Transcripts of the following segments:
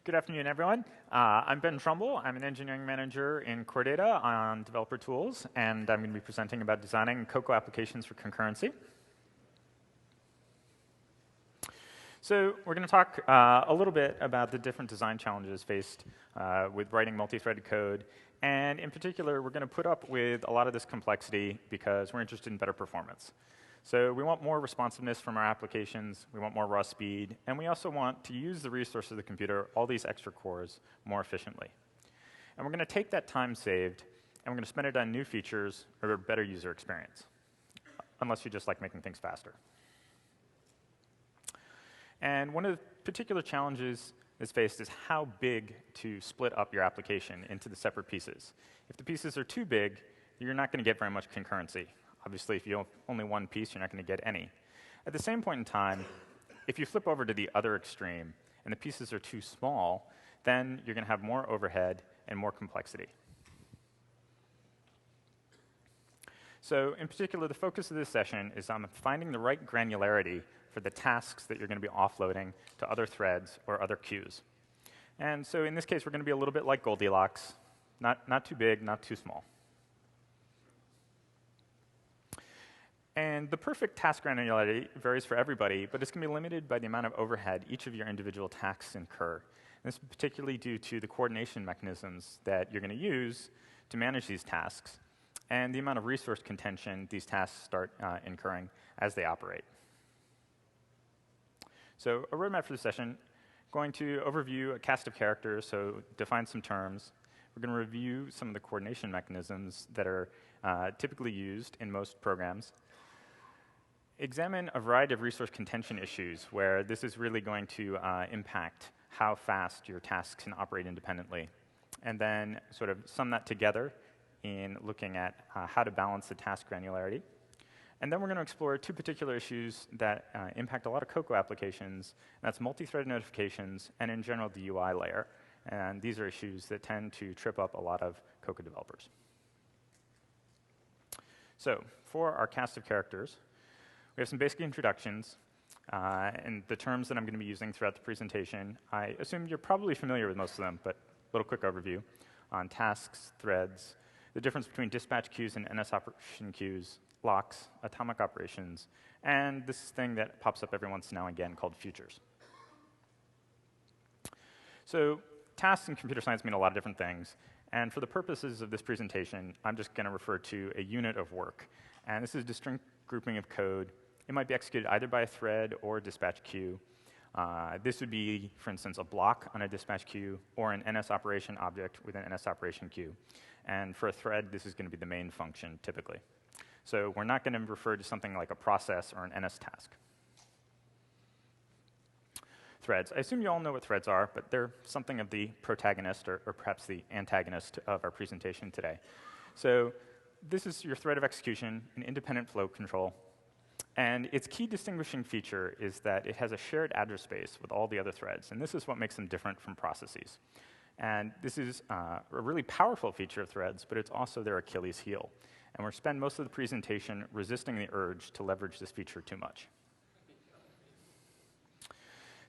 Good afternoon, everyone. I'm Ben Trumbull. I'm an engineering manager in Core Data on developer tools, and I'm going to be presenting about designing Cocoa applications for concurrency. So we're going to talk a little bit about the different design challenges faced with writing multi-threaded code. And in particular, we're going to put up with a lot of this complexity because we're interested in better performance. So we want more responsiveness from our applications, we want more raw speed, and we also want to use the resources of the computer, all these extra cores, more efficiently. And we're going to take that time saved, and we're going to spend it on new features or a better user experience, unless you just like making things faster. And one of the particular challenges that's faced is how big to split up your application into the separate pieces. If the pieces are too big, you're not going to get very much concurrency. Obviously, if you have only one piece, you're not going to get any. At the same point in time, if you flip over to the other extreme and the pieces are too small, then you're going to have more overhead and more complexity. So in particular, the focus of this session is on finding the right granularity for the tasks that you're going to be offloading to other threads or other queues. And so in this case, we're going to be a little bit like Goldilocks, not too big, not too small. And the perfect task granularity varies for everybody, but it's going to be limited by the amount of overhead each of your individual tasks incur. And this is particularly due to the coordination mechanisms that you're going to use to manage these tasks and the amount of resource contention these tasks start incurring as they operate. So a roadmap for this session, going to overview a cast of characters, so define some terms. We're going to review some of the coordination mechanisms that are typically used in most programs. Examine a variety of resource contention issues where this is really going to impact how fast your tasks can operate independently. And then sort of sum that together in looking at how to balance the task granularity. And then we're going to explore two particular issues that impact a lot of Cocoa applications. And that's multi-threaded notifications and, in general, the UI layer. And these are issues that tend to trip up a lot of Cocoa developers. So for our cast of characters, we have some basic introductions and the terms that I'm going to be using throughout the presentation. I assume you're probably familiar with most of them, but a little quick overview on tasks, threads, the difference between dispatch queues and NS operation queues, locks, atomic operations, and this thing that pops up every once now and again called futures. So tasks in computer science mean a lot of different things. And for the purposes of this presentation, I'm just going to refer to a unit of work. And this is a distinct grouping of code. It might be executed either by a thread or a dispatch queue. This would be, for instance, a block on a dispatch queue or an NS operation object with an NS operation queue. And for a thread, this is going to be the main function, typically. So we're not going to refer to something like a process or an NS task. Threads. I assume you all know what threads are, but they're something of the protagonist or perhaps the antagonist of our presentation today. So this is your thread of execution, an independent flow control. And its key distinguishing feature is that it has a shared address space with all the other threads. And this is what makes them different from processes. And this is a really powerful feature of threads, but it's also their Achilles heel. And we'll spend most of the presentation resisting the urge to leverage this feature too much.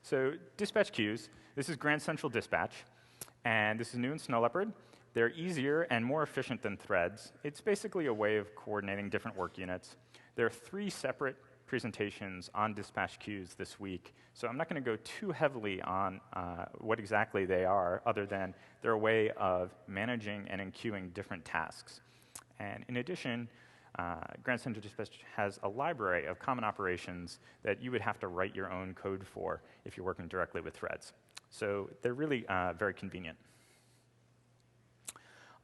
So dispatch queues, this is Grand Central Dispatch. And this is new in Snow Leopard. They're easier and more efficient than threads. It's basically a way of coordinating different work units. There are 3 separate presentations on dispatch queues this week, so I'm not going to go too heavily on what exactly they are, other than they're a way of managing and enqueuing different tasks. And in addition, Grand Central Dispatch has a library of common operations that you would have to write your own code for if you're working directly with threads. So they're really very convenient.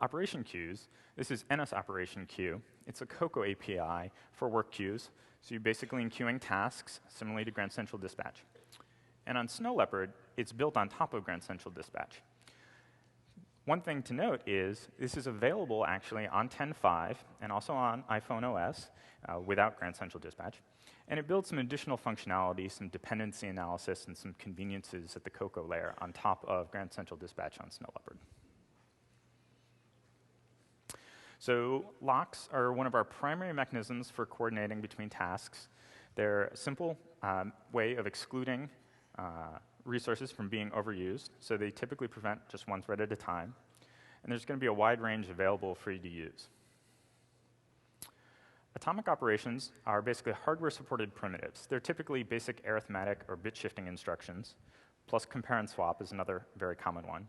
Operation queues, this is NS operation queue. It's a Cocoa API for work queues. So you're basically enqueuing tasks, similarly to Grand Central Dispatch. And on Snow Leopard, it's built on top of Grand Central Dispatch. One thing to note is this is available actually on 10.5 and also on iPhone OS without Grand Central Dispatch. And it builds some additional functionality, some dependency analysis, and some conveniences at the Cocoa layer on top of Grand Central Dispatch on Snow Leopard. So locks are one of our primary mechanisms for coordinating between tasks. They're a simple way of excluding resources from being overused, so they typically prevent just one thread at a time. And there's going to be a wide range available for you to use. Atomic operations are basically hardware-supported primitives. They're typically basic arithmetic or bit-shifting instructions, plus compare and swap is another very common one.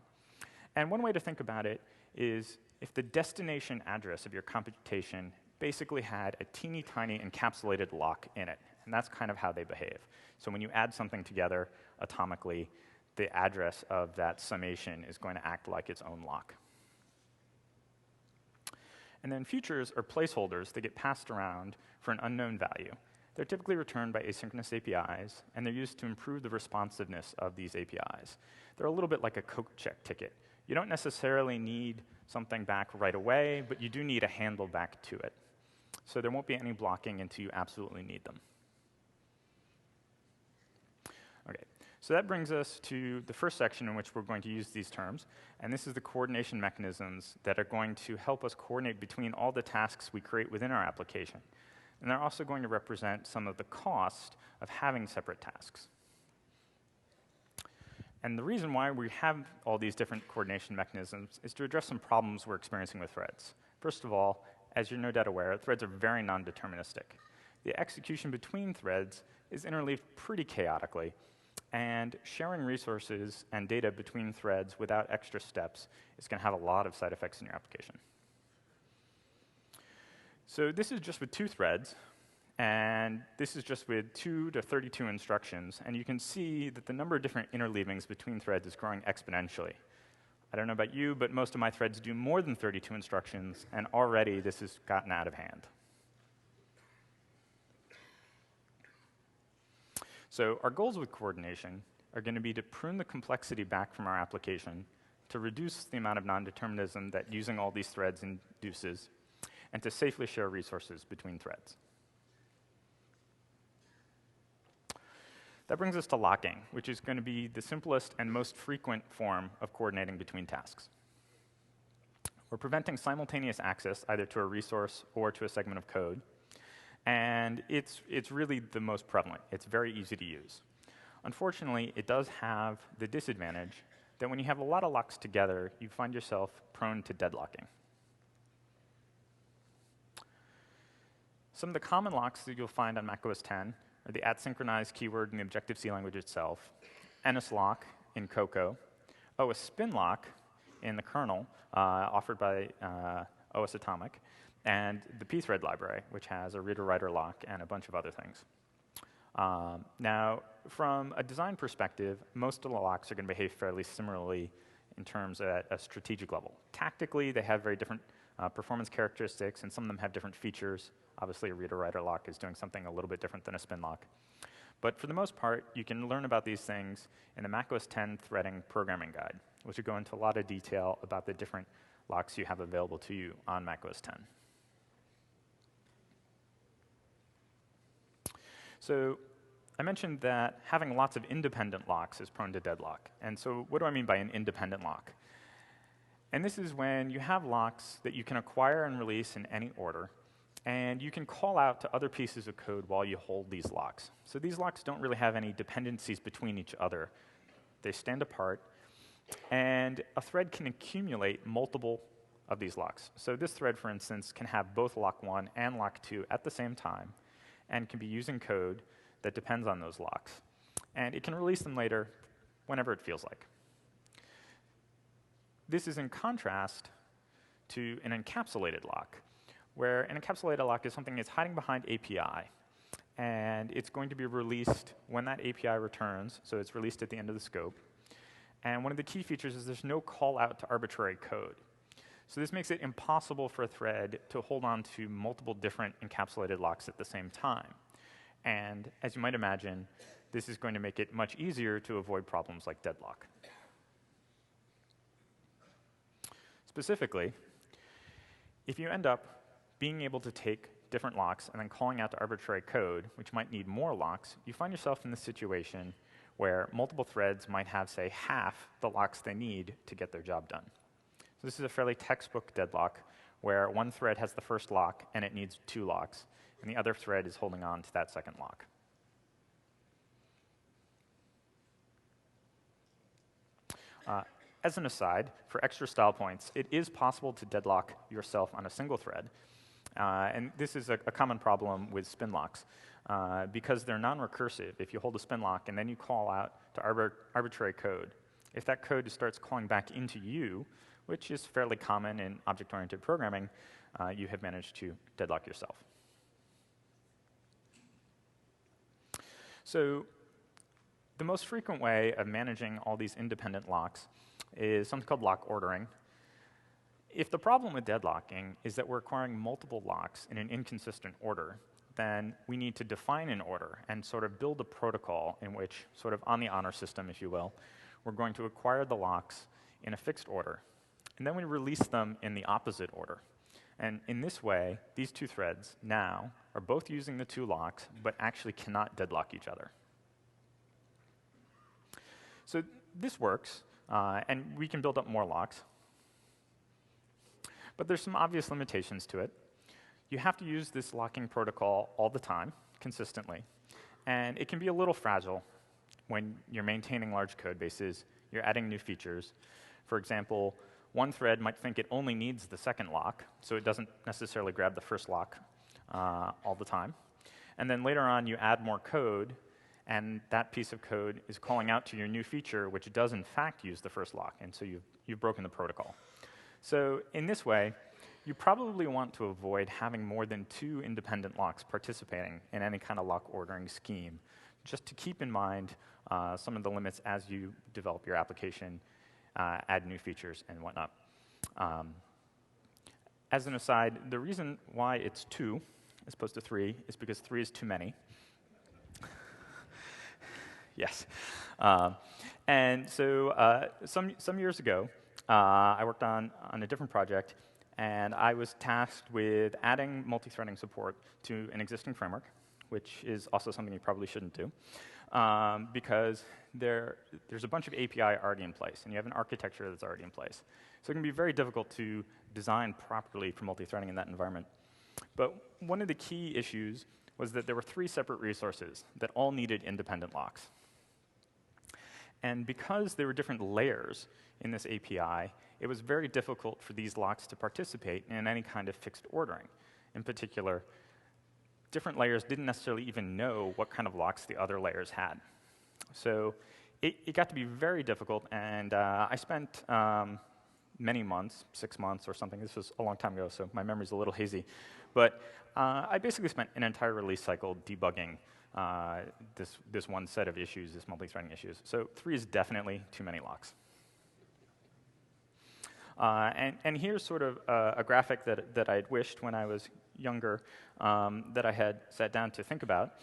And one way to think about it is if the destination address of your computation basically had a teeny tiny encapsulated lock in it, and that's kind of how they behave. So when you add something together atomically, the address of that summation is going to act like its own lock. And then futures are placeholders that get passed around for an unknown value. They're typically returned by asynchronous APIs, and they're used to improve the responsiveness of these APIs. They're a little bit like a Coke check ticket. You don't necessarily need something back right away, but you do need a handle back to it. So there won't be any blocking until you absolutely need them. Okay, so that brings us to the first section in which we're going to use these terms, and this is the coordination mechanisms that are going to help us coordinate between all the tasks we create within our application. And they're also going to represent some of the cost of having separate tasks. And the reason why we have all these different coordination mechanisms is to address some problems we're experiencing with threads. First of all, as you're no doubt aware, threads are very non-deterministic. The execution between threads is interleaved pretty chaotically, and sharing resources and data between threads without extra steps is going to have a lot of side effects in your application. So this is just with 2 threads, and this is just with 2 to 32 instructions, and you can see that the number of different interleavings between threads is growing exponentially. I don't know about you, but most of my threads do more than 32 instructions, and already this has gotten out of hand. So our goals with coordination are going to be to prune the complexity back from our application, to reduce the amount of non-determinism that using all these threads induces, and to safely share resources between threads. That brings us to locking, which is going to be the simplest and most frequent form of coordinating between tasks. We're preventing simultaneous access either to a resource or to a segment of code, and it's really the most prevalent. It's very easy to use. Unfortunately, it does have the disadvantage that when you have a lot of locks together, you find yourself prone to deadlocking. Some of the common locks that you'll find on macOS 10 are the @synchronized keyword in the Objective-C language itself, NSLock in Cocoa, OS spin lock in the kernel offered by OS Atomic, and the pthread library, which has a reader-writer lock and a bunch of other things. Now, from a design perspective, most of the locks are going to behave fairly similarly in terms at a strategic level. Tactically, they have very different performance characteristics, and some of them have different features. Obviously, a reader-writer lock is doing something a little bit different than a spin lock. But for the most part, you can learn about these things in the macOS 10 threading programming guide, which will go into a lot of detail about the different locks you have available to you on macOS 10. So I mentioned that having lots of independent locks is prone to deadlock. And so what do I mean by an independent lock? And this is when you have locks that you can acquire and release in any order, and you can call out to other pieces of code while you hold these locks. So these locks don't really have any dependencies between each other. They stand apart, and a thread can accumulate multiple of these locks. So this thread, for instance, can have both lock 1 and lock 2 at the same time, and can be using code that depends on those locks. And it can release them later whenever it feels like. This is in contrast to an encapsulated lock, where an encapsulated lock is something that's hiding behind API, and it's going to be released when that API returns, so it's released at the end of the scope. And one of the key features is there's no call out to arbitrary code. So this makes it impossible for a thread to hold on to multiple different encapsulated locks at the same time. And as you might imagine, this is going to make it much easier to avoid problems like deadlock. Specifically, if you end up being able to take different locks and then calling out to arbitrary code, which might need more locks, you find yourself in this situation where multiple threads might have, say, half the locks they need to get their job done. So this is a fairly textbook deadlock where one thread has the first lock and it needs 2 locks, and the other thread is holding on to that second lock. As an aside, for extra style points, it is possible to deadlock yourself on a single thread. And this is a common problem with spin locks. Because they're non-recursive, if you hold a spin lock and then you call out to arbitrary code, if that code starts calling back into you, which is fairly common in object-oriented programming, you have managed to deadlock yourself. So the most frequent way of managing all these independent locks is something called lock ordering. If the problem with deadlocking is that we're acquiring multiple locks in an inconsistent order, then we need to define an order and sort of build a protocol in which, sort of on the honor system, if you will, we're going to acquire the locks in a fixed order. And then we release them in the opposite order. And in this way, these two threads now are both using the two locks, but actually cannot deadlock each other. So this works, and we can build up more locks. But there's some obvious limitations to it. You have to use this locking protocol all the time, consistently. And it can be a little fragile when you're maintaining large code bases, you're adding new features. For example, one thread might think it only needs the second lock, so it doesn't necessarily grab the first lock all the time. And then later on, you add more code, and that piece of code is calling out to your new feature, which does in fact use the first lock, and so you've broken the protocol. So in this way, you probably want to avoid having more than two independent locks participating in any kind of lock ordering scheme, just to keep in mind some of the limits as you develop your application, add new features, and whatnot. As an aside, the reason why it's 2 as opposed to 3 is because 3 is too many. Yes. And so some years ago, I worked on a different project, and I was tasked with adding multi-threading support to an existing framework, which is also something you probably shouldn't do, because there's a bunch of API already in place, and you have an architecture that's already in place. So it can be very difficult to design properly for multi-threading in that environment. But one of the key issues was that there were 3 separate resources that all needed independent locks. And because there were different layers in this API, it was very difficult for these locks to participate in any kind of fixed ordering. In particular, different layers didn't necessarily even know what kind of locks the other layers had. So it got to be very difficult, and I spent many months, 6 months or something. This was a long time ago, so my memory's a little hazy. But I basically spent an entire release cycle debugging this one set of issues, this multi-threading issues. So 3 is definitely too many locks. And here's sort of a graphic that I had wished when I was younger that I had sat down to think about.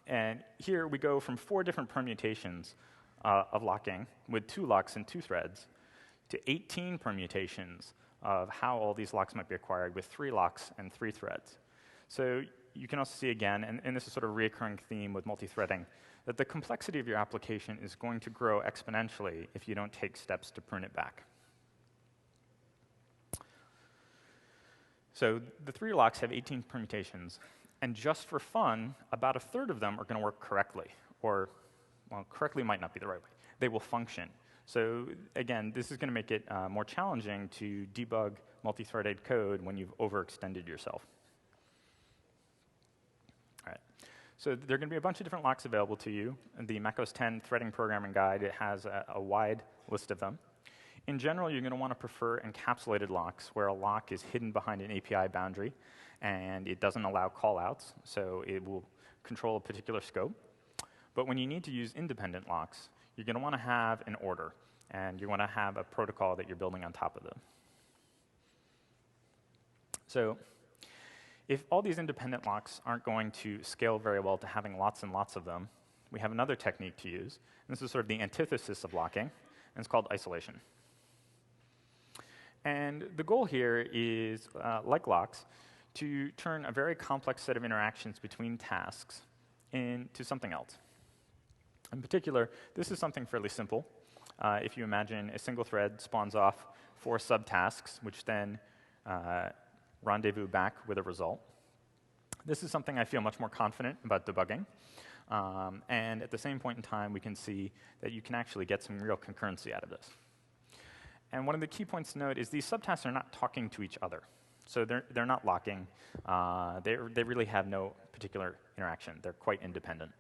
And here we go from 4 different permutations of locking with 2 locks and 2 threads to 18 permutations of how all these locks might be acquired with 3 locks and 3 threads. So you can also see again, and this is sort of a recurring theme with multi-threading, that the complexity of your application is going to grow exponentially if you don't take steps to prune it back. So the 3 locks have 18 permutations, and just for fun, about 1/3 of them are going to work correctly, or, well, correctly might not be the right way. They will function. So again, this is going to make it more challenging to debug multi-threaded code when you've overextended yourself. All right. So there are going to be a bunch of different locks available to you. The macOS 10 threading programming guide, it has a wide list of them. In general, you're going to want to prefer encapsulated locks, where a lock is hidden behind an API boundary, and it doesn't allow callouts, so it will control a particular scope. But when you need to use independent locks, you're going to want to have an order, and you want to have a protocol that you're building on top of them. So if all these independent locks aren't going to scale very well to having lots and lots of them, we have another technique to use. And this is sort of the antithesis of locking, and it's called isolation. And the goal here is, like locks, to turn a very complex set of interactions between tasks into something else. In particular, this is something fairly simple. If you imagine a single thread spawns off 4 subtasks, which then rendezvous back with a result. This is something I feel much more confident about debugging. And at the same point in time, we can see that you can actually get some real concurrency out of this. And one of the key points to note is these subtasks are not talking to each other. So they're not locking. They really have no particular interaction. They're quite independent.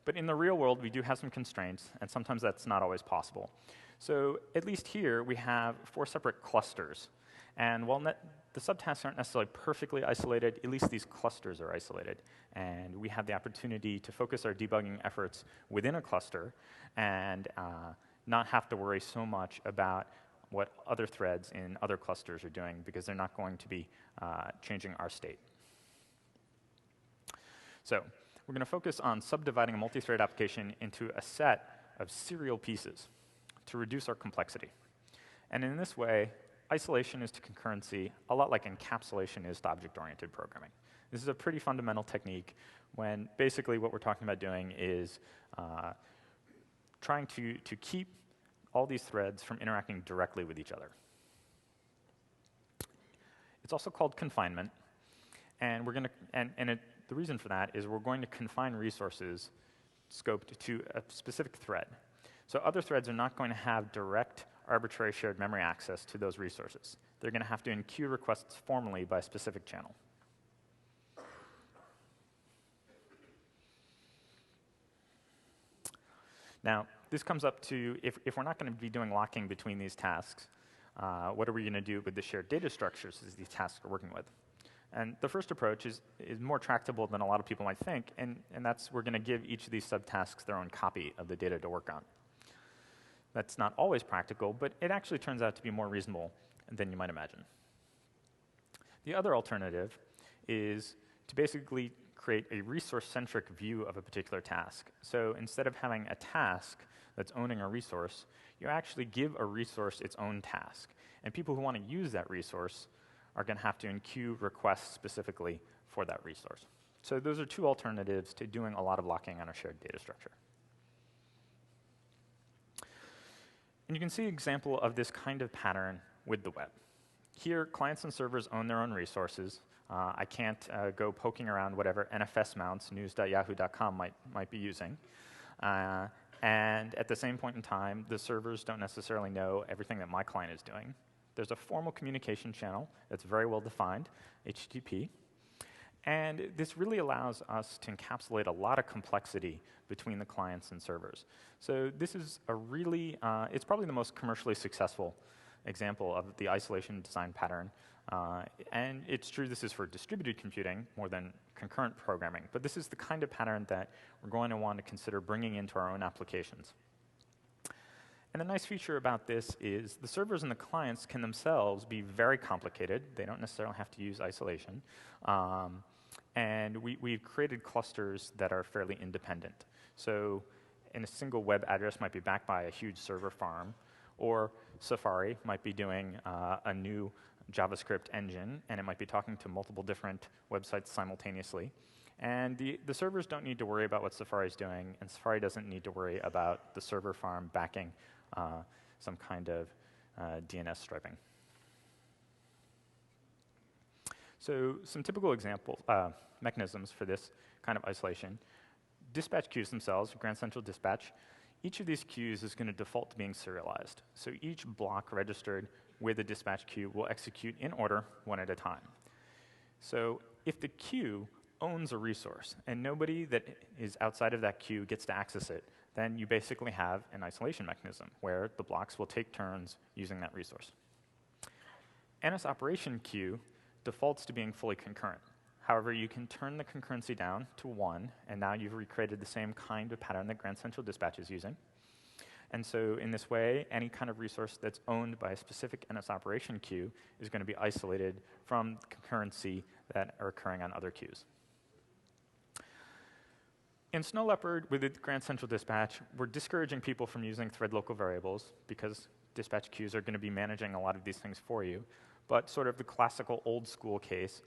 But in the real world, we do have some constraints, and sometimes that's not always possible. So at least here, we have 4 separate clusters. And while the subtasks aren't necessarily perfectly isolated, at least these clusters are isolated. And we have the opportunity to focus our debugging efforts within a cluster and not have to worry so much about what other threads in other clusters are doing, because they're not going to be changing our state. So we're going to focus on subdividing a multi-thread application into a set of serial pieces to reduce our complexity. And in this way, isolation is to concurrency a lot like encapsulation is to object-oriented programming. This is a pretty fundamental technique when basically what we're talking about doing is trying to keep all these threads from interacting directly with each other. It's also called confinement, and we're going to the reason for that is we're going to confine resources scoped to a specific thread. So other threads are not going to have direct arbitrary shared memory access to those resources. They're going to have to enqueue requests formally by a specific channel. Now, this comes up to, if we're not going to be doing locking between these tasks, what are we going to do with the shared data structures that these tasks are working with? And the first approach is more tractable than a lot of people might think, and that's we're going to give each of these subtasks their own copy of the data to work on. That's not always practical, but it actually turns out to be more reasonable than you might imagine. The other alternative is to basically create a resource-centric view of a particular task. So instead of having a task that's owning a resource, you actually give a resource its own task. And people who want to use that resource are going to have to enqueue requests specifically for that resource. So those are 2 alternatives to doing a lot of locking on a shared data structure. And you can see an example of this kind of pattern with the web. Here, clients and servers own their own resources. I can't go poking around whatever NFS mounts news.yahoo.com might be using. And at the same point in time, the servers don't necessarily know everything that my client is doing. There's a formal communication channel that's very well defined, HTTP. And this really allows us to encapsulate a lot of complexity between the clients and servers. So this is a really, it's probably the most commercially successful example of the isolation design pattern. And it's true this is for distributed computing more than concurrent programming. But this is the kind of pattern that we're going to want to consider bringing into our own applications. And the nice feature about this is the servers and the clients can themselves be very complicated. They don't necessarily have to use isolation. And we've created clusters that are fairly independent. So a single web address might be backed by a huge server farm, or Safari might be doing a new JavaScript engine, and it might be talking to multiple different websites simultaneously. And the servers don't need to worry about what Safari is doing, and Safari doesn't need to worry about the server farm backing some kind of DNS striping. So some typical example mechanisms for this kind of isolation. Dispatch queues themselves, Grand Central Dispatch. Each of these queues is going to default to being serialized. So each block registered with a dispatch queue will execute in order, one at a time. So if the queue owns a resource and nobody that is outside of that queue gets to access it, then you basically have an isolation mechanism where the blocks will take turns using that resource. NS operation queue defaults to being fully concurrent. However, you can turn the concurrency down to 1, and now you've recreated the same kind of pattern that Grand Central Dispatch is using. And so in this way, any kind of resource that's owned by a specific NS operation queue is going to be isolated from concurrency that are occurring on other queues. In Snow Leopard, with the Grand Central Dispatch, we're discouraging people from using thread local variables because dispatch queues are going to be managing a lot of these things for you. But sort of the classical old school case,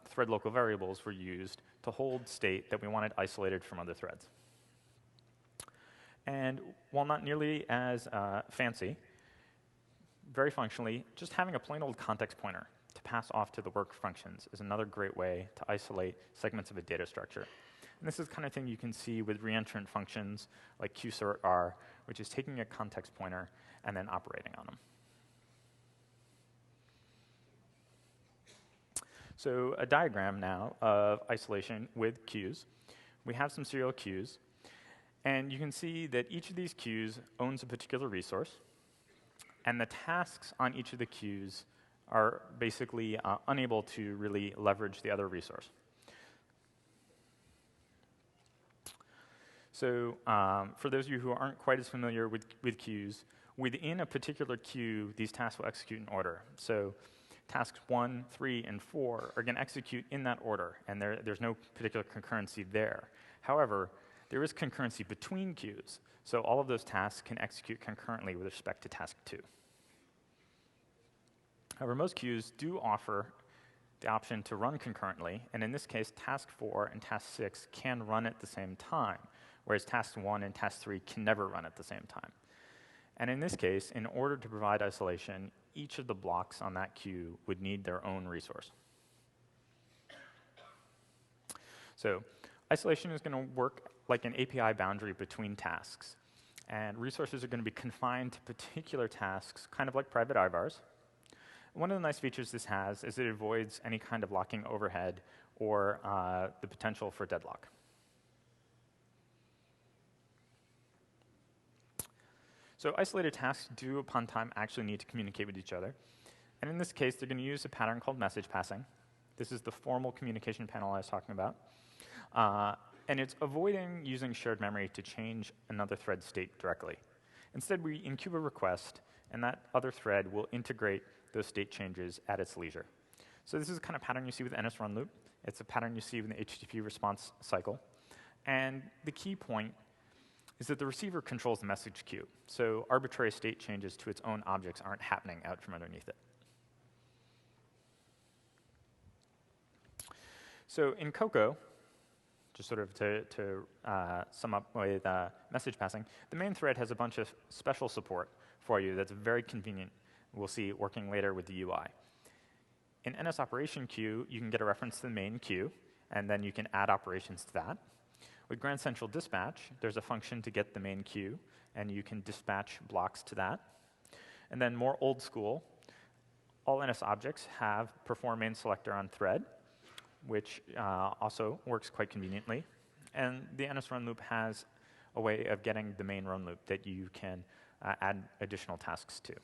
thread local variables were used to hold state that we wanted isolated from other threads. And while not nearly as fancy, very functionally, just having a plain old context pointer to pass off to the work functions is another great way to isolate segments of a data structure. And this is the kind of thing you can see with reentrant functions like qsort_r, which is taking a context pointer and then operating on them. So a diagram now of isolation with queues. We have some serial queues. And you can see that each of these queues owns a particular resource. And the tasks on each of the queues are basically unable to really leverage the other resource. So for those of you who aren't quite as familiar with queues, within a particular queue, these tasks will execute in order. So tasks 1, 3, and 4 are going to execute in that order, and there's no particular concurrency there. However, there is concurrency between queues, so all of those tasks can execute concurrently with respect to task 2. However, most queues do offer the option to run concurrently, and in this case, task 4 and task 6 can run at the same time, whereas task 1 and task 3 can never run at the same time. And in this case, in order to provide isolation, each of the blocks on that queue would need their own resource. So isolation is going to work like an API boundary between tasks. And resources are going to be confined to particular tasks, kind of like private IVARs. One of the nice features this has is it avoids any kind of locking overhead or the potential for deadlock. So isolated tasks do, upon time, actually need to communicate with each other. And in this case, they're going to use a pattern called message passing. This is the formal communication panel I was talking about. And it's avoiding using shared memory to change another thread's state directly. Instead, we incube a request, and that other thread will integrate those state changes at its leisure. So this is the kind of pattern you see with NS run loop. It's a pattern you see with the HTTP response cycle. And the key point is that the receiver controls the message queue. So arbitrary state changes to its own objects aren't happening out from underneath it. So in Cocoa, just sort of to sum up with message passing, the main thread has a bunch of special support for you that's very convenient. We'll see working later with the UI. In NS operation queue, you can get a reference to the main queue, and then you can add operations to that. With Grand Central Dispatch, there's a function to get the main queue, and you can dispatch blocks to that. And then more old school, all NS objects have perform main selector on thread, which also works quite conveniently. And the NS run loop has a way of getting the main run loop that you can add additional tasks to.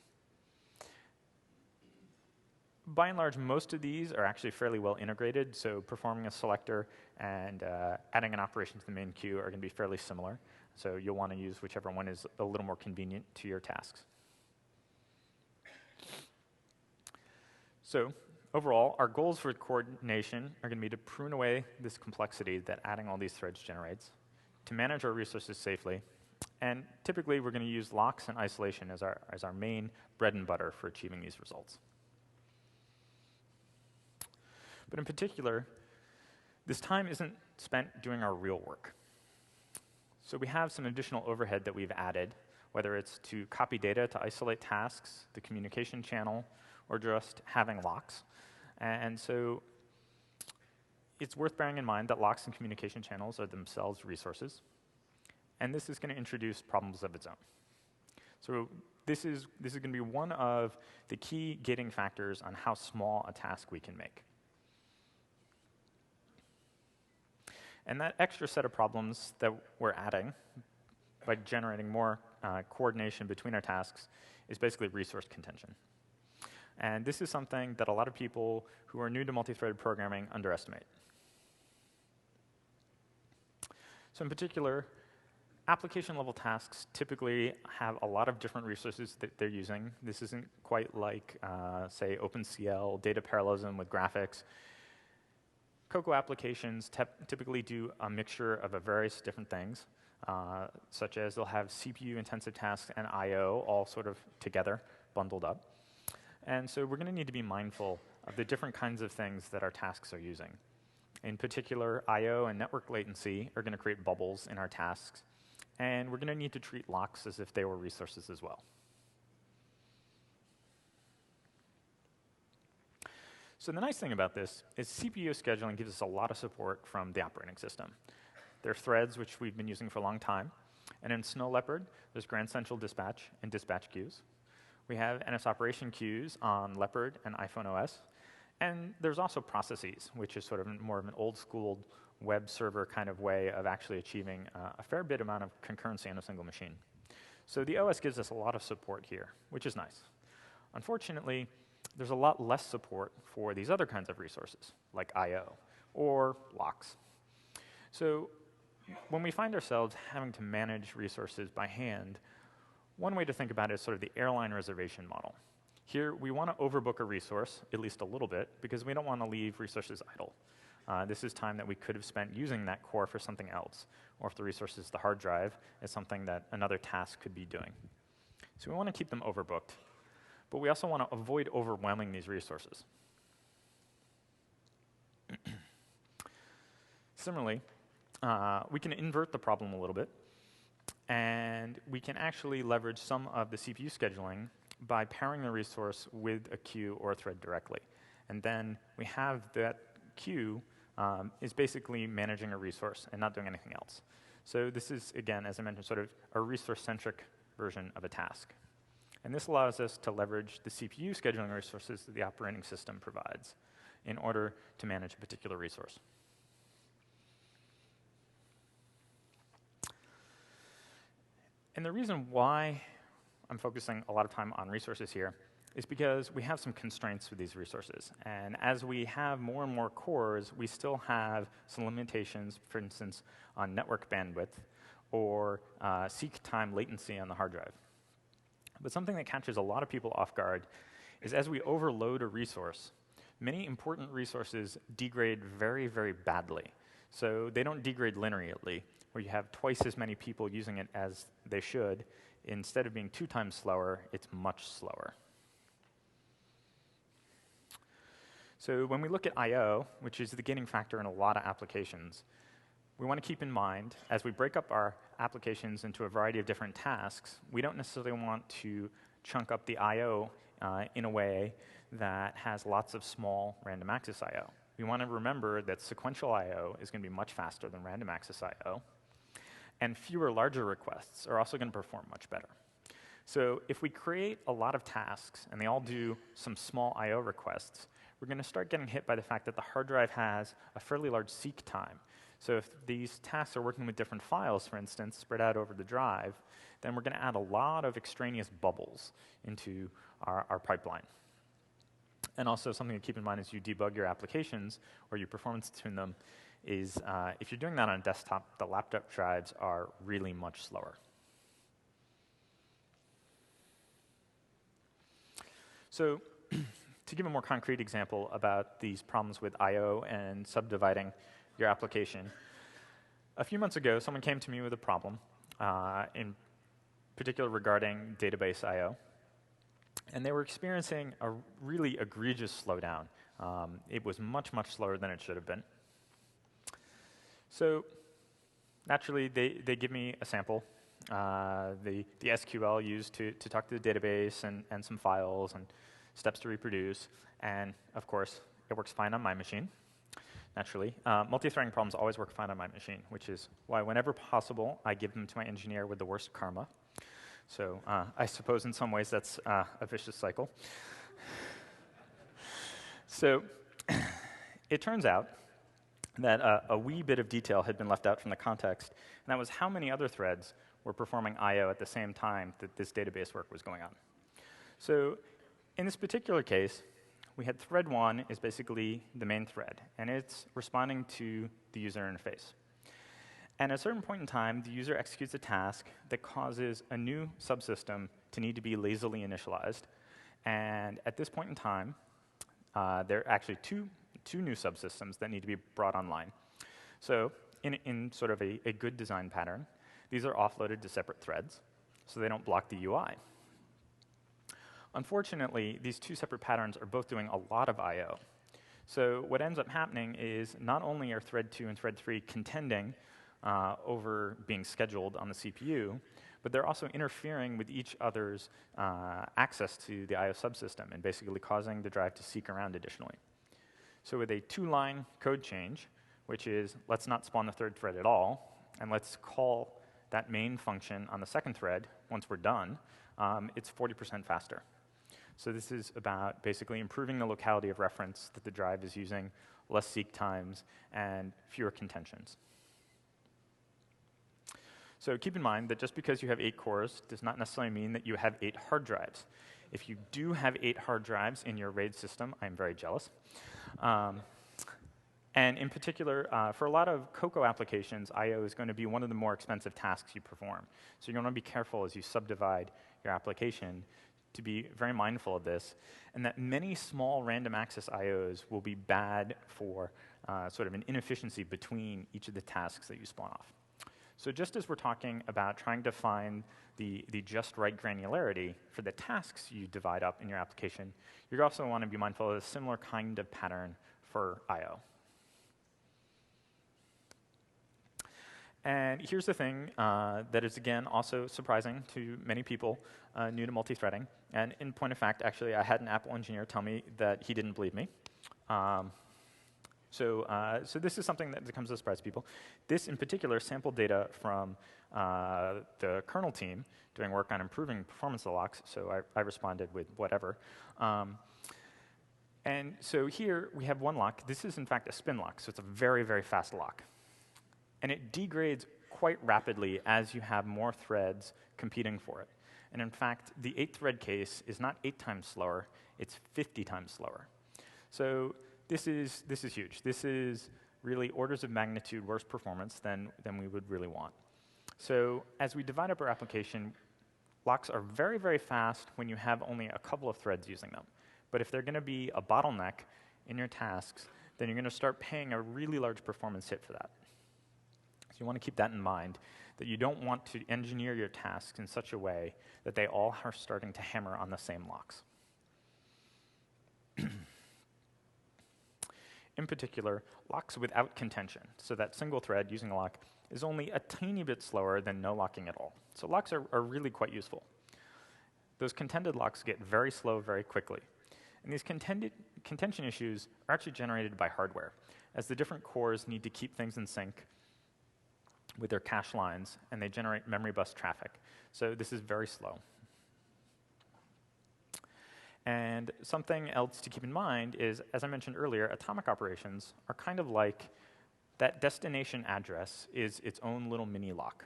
By and large, most of these are actually fairly well integrated, so performing a selector and adding an operation to the main queue are going to be fairly similar. So you'll want to use whichever one is a little more convenient to your tasks. So overall, our goals for coordination are going to be to prune away this complexity that adding all these threads generates, to manage our resources safely, and typically we're going to use locks and isolation as our main bread and butter for achieving these results. But in particular, this time isn't spent doing our real work. So we have some additional overhead that we've added, whether it's to copy data to isolate tasks, the communication channel, or just having locks. And so it's worth bearing in mind that locks and communication channels are themselves resources. And this is going to introduce problems of its own. So this is going to be one of the key gating factors on how small a task we can make. And that extra set of problems that we're adding by generating more coordination between our tasks is basically resource contention. And this is something that a lot of people who are new to multi-threaded programming underestimate. So in particular, application-level tasks typically have a lot of different resources that they're using. This isn't quite like, say, OpenCL, data parallelism with graphics. Cocoa applications typically do a mixture of various different things, such as they'll have CPU-intensive tasks and I/O all sort of together, bundled up. And so we're going to need to be mindful of the different kinds of things that our tasks are using. In particular, I/O and network latency are going to create bubbles in our tasks, and we're going to need to treat locks as if they were resources as well. So the nice thing about this is CPU scheduling gives us a lot of support from the operating system. there are threads, which we've been using for a long time. And in Snow Leopard, there's Grand Central Dispatch and dispatch queues. We have NS operation queues on Leopard and iPhone OS. And there's also processes, which is sort of more of an old-school web server kind of way of actually achieving a fair bit amount of concurrency on a single machine. So the OS gives us a lot of support here, which is nice. Unfortunately, there's a lot less support for these other kinds of resources, like I/O or locks. So when we find ourselves having to manage resources by hand, one way to think about it is sort of the airline reservation model. Here, we want to overbook a resource, at least a little bit, because we don't want to leave resources idle. This is time that we could have spent using that core for something else, or if the resource is the hard drive, it's something that another task could be doing. So we want to keep them overbooked, but we also want to avoid overwhelming these resources. Similarly, we can invert the problem a little bit, and we can actually leverage some of the CPU scheduling by pairing the resource with a queue or a thread directly. And then we have that queue is basically managing a resource and not doing anything else. So this is, again, as I mentioned, sort of a resource-centric version of a task. And this allows us to leverage the CPU scheduling resources that the operating system provides in order to manage a particular resource. And the reason why I'm focusing a lot of time on resources here is because we have some constraints with these resources. And as we have more and more cores, we still have some limitations, for instance, on network bandwidth or seek time latency on the hard drive. But something that catches a lot of people off guard is as we overload a resource, many important resources degrade very, very badly. So they don't degrade linearly, where you have twice as many people using it as they should. Instead of being 2 times slower, it's much slower. So when we look at I/O, which is the gating factor in a lot of applications, we want to keep in mind, as we break up our applications into a variety of different tasks, we don't necessarily want to chunk up the I/O in a way that has lots of small random access I/O. We want to remember that sequential I/O is going to be much faster than random access I/O, and fewer larger requests are also going to perform much better. So if we create a lot of tasks and they all do some small I/O requests, we're going to start getting hit by the fact that the hard drive has a fairly large seek time. So if these tasks are working with different files, for instance, spread out over the drive, then we're going to add a lot of extraneous bubbles into our pipeline. And also something to keep in mind as you debug your applications or you performance tune them is if you're doing that on a desktop, the laptop drives are really much slower. So to give a more concrete example about these problems with I/O and subdividing your application, a few months ago, someone came to me with a problem, in particular regarding database I/O. And they were experiencing a really egregious slowdown. It was much, much slower than it should have been. So naturally, they give me a sample, the SQL used to talk to the database and some files and steps to reproduce. And of course, it works fine on my machine, naturally. Multi-threading problems always work fine on my machine, which is why whenever possible, I give them to my engineer with the worst karma. So I suppose in some ways that's a vicious cycle. So it turns out that a wee bit of detail had been left out from the context, and that was how many other threads were performing I/O at the same time that this database work was going on. So in this particular case, we had thread 1 is basically the main thread, and it's responding to the user interface. And at a certain point in time, the user executes a task that causes a new subsystem to need to be lazily initialized. And at this point in time, there are actually two new subsystems that need to be brought online. So in sort of a good design pattern, these are offloaded to separate threads, so they don't block the UI. Unfortunately, these two separate patterns are both doing a lot of I/O. So what ends up happening is not only are thread 2 and thread 3 contending over being scheduled on the CPU, but they're also interfering with each other's access to the I/O subsystem and basically causing the drive to seek around additionally. So with a 2-line code change, which is let's not spawn the third thread at all, and let's call that main function on the second thread, once we're done, it's 40% faster. So this is about basically improving the locality of reference that the drive is using, less seek times, and fewer contentions. So keep in mind that just because you have 8 cores does not necessarily mean that you have 8 hard drives. If you do have 8 hard drives in your RAID system, I'm very jealous. And in particular, for a lot of Cocoa applications, I/O is going to be one of the more expensive tasks you perform. So you're going to be careful as you subdivide your application to be very mindful of this, and that many small random access I/Os will be bad for sort of an inefficiency between each of the tasks that you spawn off. So just as we're talking about trying to find the just right granularity for the tasks you divide up in your application, you also want to be mindful of a similar kind of pattern for I/O. And here's the thing that is, again, also surprising to many people new to multi-threading. And in point of fact, actually, I had an Apple engineer tell me that he didn't believe me. So this is something that comes as a surprise to people. This, in particular, sampled data from the kernel team doing work on improving performance of the locks. So I responded with whatever. And so here we have one lock. This is, in fact, a spin lock. So it's a very, very fast lock. And it degrades quite rapidly as you have more threads competing for it. And in fact, the 8-thread case is not 8 times slower, it's 50 times slower. So this is huge. This is really orders of magnitude worse performance than we would really want. So as we divide up our application, locks are very, very fast when you have only a couple of threads using them. But if they're going to be a bottleneck in your tasks, then you're going to start paying a really large performance hit for that. So you want to keep that in mind, that you don't want to engineer your tasks in such a way that they all are starting to hammer on the same locks. In particular, locks without contention. So that single thread using a lock is only a tiny bit slower than no locking at all. So locks are really quite useful. Those contended locks get very slow very quickly. And these contention issues are actually generated by hardware, as the different cores need to keep things in sync with their cache lines, and they generate memory bus traffic. So this is very slow. And something else to keep in mind is, as I mentioned earlier, atomic operations are kind of like that destination address is its own little mini lock.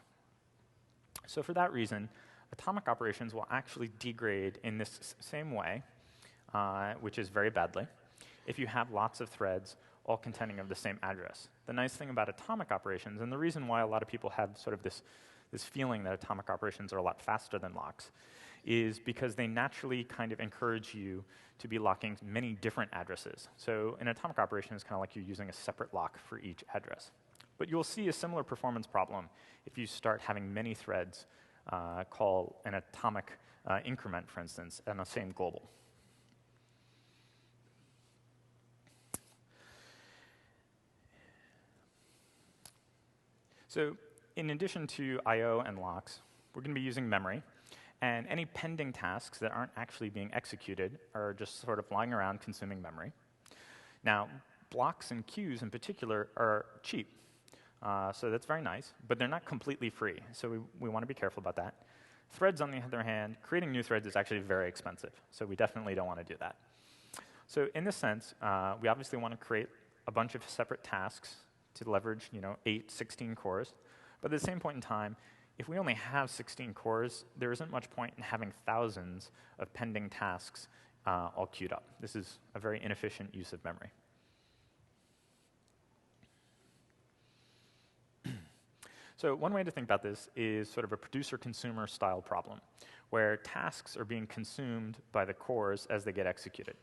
So for that reason, atomic operations will actually degrade in this same way, which is very badly, if you have lots of threads all contending of the same address. The nice thing about atomic operations, and the reason why a lot of people have sort of this feeling that atomic operations are a lot faster than locks, is because they naturally kind of encourage you to be locking many different addresses. So an atomic operation is kind of like you're using a separate lock for each address. But you'll see a similar performance problem if you start having many threads call an atomic increment, for instance, on the same global. So in addition to I/O and locks, we're going to be using memory. And any pending tasks that aren't actually being executed are just sort of lying around consuming memory. Now, blocks and queues in particular are cheap. So that's very nice, but they're not completely free. So we want to be careful about that. Threads, on the other hand, creating new threads is actually very expensive. So we definitely don't want to do that. So in this sense, we obviously want to create a bunch of separate tasks to leverage 8, 16 cores. But at the same point in time, if we only have 16 cores, there isn't much point in having thousands of pending tasks all queued up. This is a very inefficient use of memory. So one way to think about this is sort of a producer-consumer style problem, where tasks are being consumed by the cores as they get executed.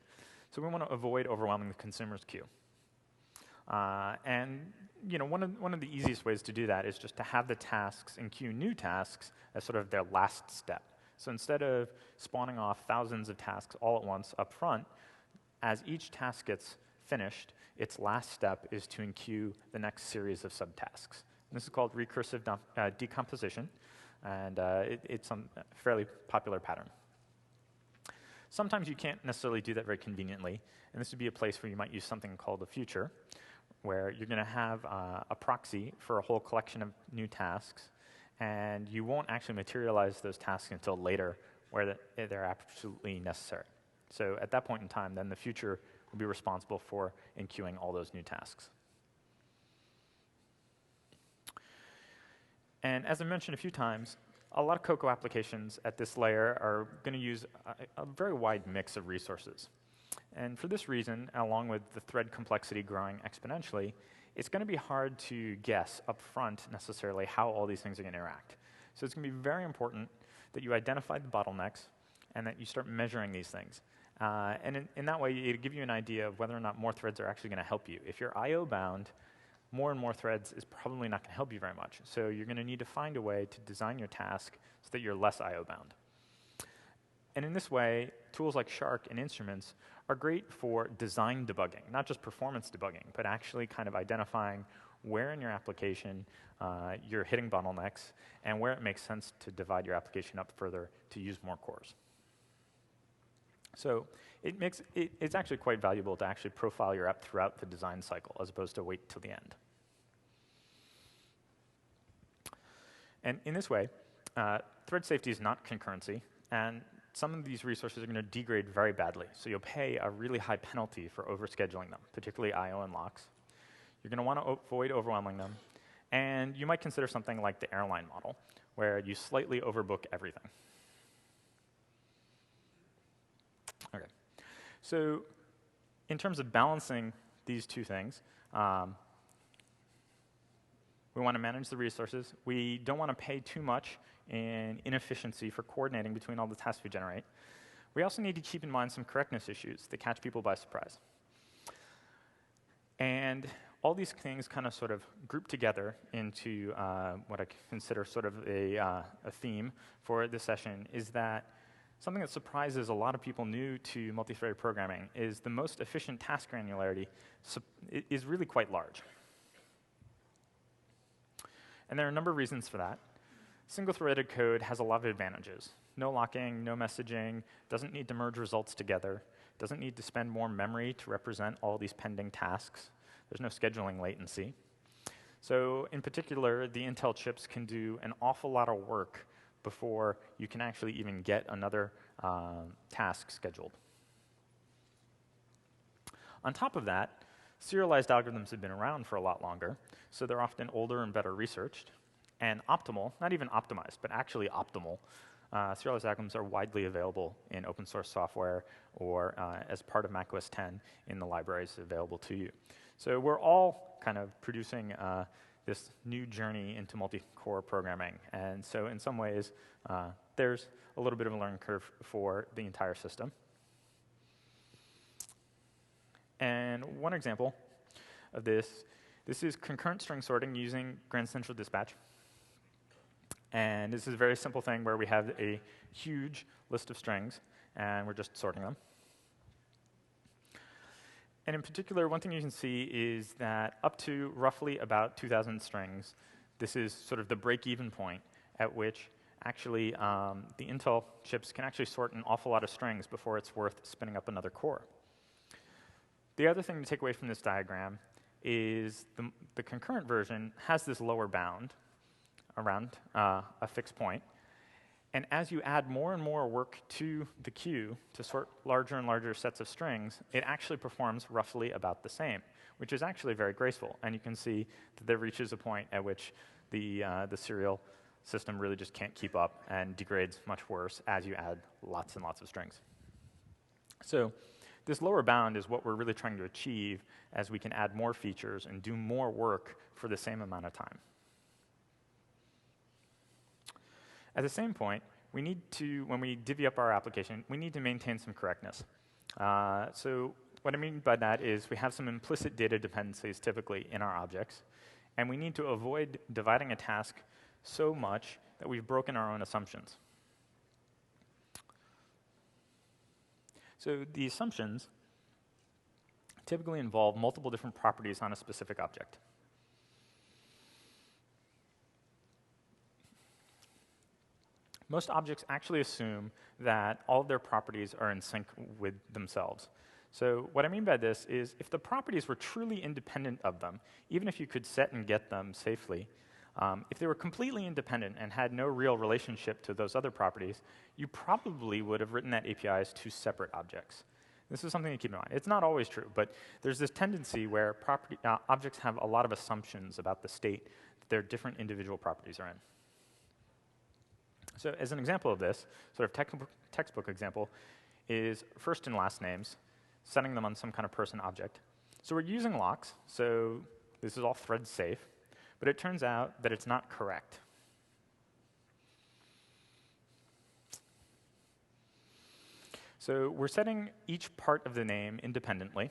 So we want to avoid overwhelming the consumer's queue. And one of the easiest ways to do that is just to have the tasks and queue new tasks as sort of their last step. So instead of spawning off thousands of tasks all at once up front, as each task gets finished, its last step is to enqueue the next series of subtasks. And this is called recursive decomposition, and it's a fairly popular pattern. Sometimes you can't necessarily do that very conveniently, and this would be a place where you might use something called a future, where you're going to have a proxy for a whole collection of new tasks, and you won't actually materialize those tasks until later, where they're absolutely necessary. So at that point in time, then the future will be responsible for enqueuing all those new tasks. And as I mentioned a few times, a lot of Cocoa applications at this layer are going to use a very wide mix of resources. And for this reason, along with the thread complexity growing exponentially, it's going to be hard to guess up front necessarily how all these things are going to interact. So it's going to be very important that you identify the bottlenecks and that you start measuring these things. And in that way, it'll give you an idea of whether or not more threads are actually going to help you. If you're I/O bound, more and more threads is probably not going to help you very much. So you're going to need to find a way to design your task so that you're less I/O bound. And in this way, tools like Shark and instruments are great for design debugging, not just performance debugging, but actually kind of identifying where in your application you're hitting bottlenecks and where it makes sense to divide your application up further to use more cores. So it's actually quite valuable to actually profile your app throughout the design cycle as opposed to wait till the end. And in this way, thread safety is not concurrency, and some of these resources are going to degrade very badly. So you'll pay a really high penalty for overscheduling them, particularly I/O and locks. You're going to want to avoid overwhelming them. And you might consider something like the airline model, where you slightly overbook everything. Okay. So in terms of balancing these two things, we want to manage the resources. We don't want to pay too much in inefficiency for coordinating between all the tasks we generate. We also need to keep in mind some correctness issues that catch people by surprise. And all these things kind of sort of group together into what I consider sort of a theme for this session is that something that surprises a lot of people new to multi-threaded programming is the most efficient task granularity is really quite large. And there are a number of reasons for that. Single-threaded code has a lot of advantages. No locking, no messaging, doesn't need to merge results together, doesn't need to spend more memory to represent all these pending tasks. There's no scheduling latency. So in particular, the Intel chips can do an awful lot of work before you can actually even get another task scheduled. On top of that, serialized algorithms have been around for a lot longer, so they're often older and better researched. And optimal, not even optimized, but actually optimal, serialized algorithms are widely available in open source software or as part of macOS 10 in the libraries available to you. So we're all kind of producing this new journey into multi-core programming. And so in some ways, there's a little bit of a learning curve for the entire system. And one example of this is concurrent string sorting using Grand Central Dispatch. And this is a very simple thing where we have a huge list of strings, and we're just sorting them. And in particular, one thing you can see is that up to roughly about 2,000 strings, this is sort of the break-even point at which actually the Intel chips can actually sort an awful lot of strings before it's worth spinning up another core. The other thing to take away from this diagram is the concurrent version has this lower bound around a fixed point. And as you add more and more work to the queue to sort larger and larger sets of strings, it actually performs roughly about the same, which is actually very graceful. And you can see that there reaches a point at which the serial system really just can't keep up and degrades much worse as you add lots and lots of strings. So this lower bound is what we're really trying to achieve as we can add more features and do more work for the same amount of time. At the same point, we need to, when we divvy up our application, we need to maintain some correctness. So what I mean by that is we have some implicit data dependencies typically in our objects, and we need to avoid dividing a task so much that we've broken our own assumptions. So the assumptions typically involve multiple different properties on a specific object. Most objects actually assume that all of their properties are in sync with themselves. So what I mean by this is if the properties were truly independent of them, even if you could set and get them safely, if they were completely independent and had no real relationship to those other properties, you probably would have written that API as two separate objects. This is something to keep in mind. It's not always true, but there's this tendency where objects have a lot of assumptions about the state that their different individual properties are in. So as an example of this, sort of textbook example, is first and last names, setting them on some kind of person object. So we're using locks, so this is all thread safe, but it turns out that it's not correct. So we're setting each part of the name independently.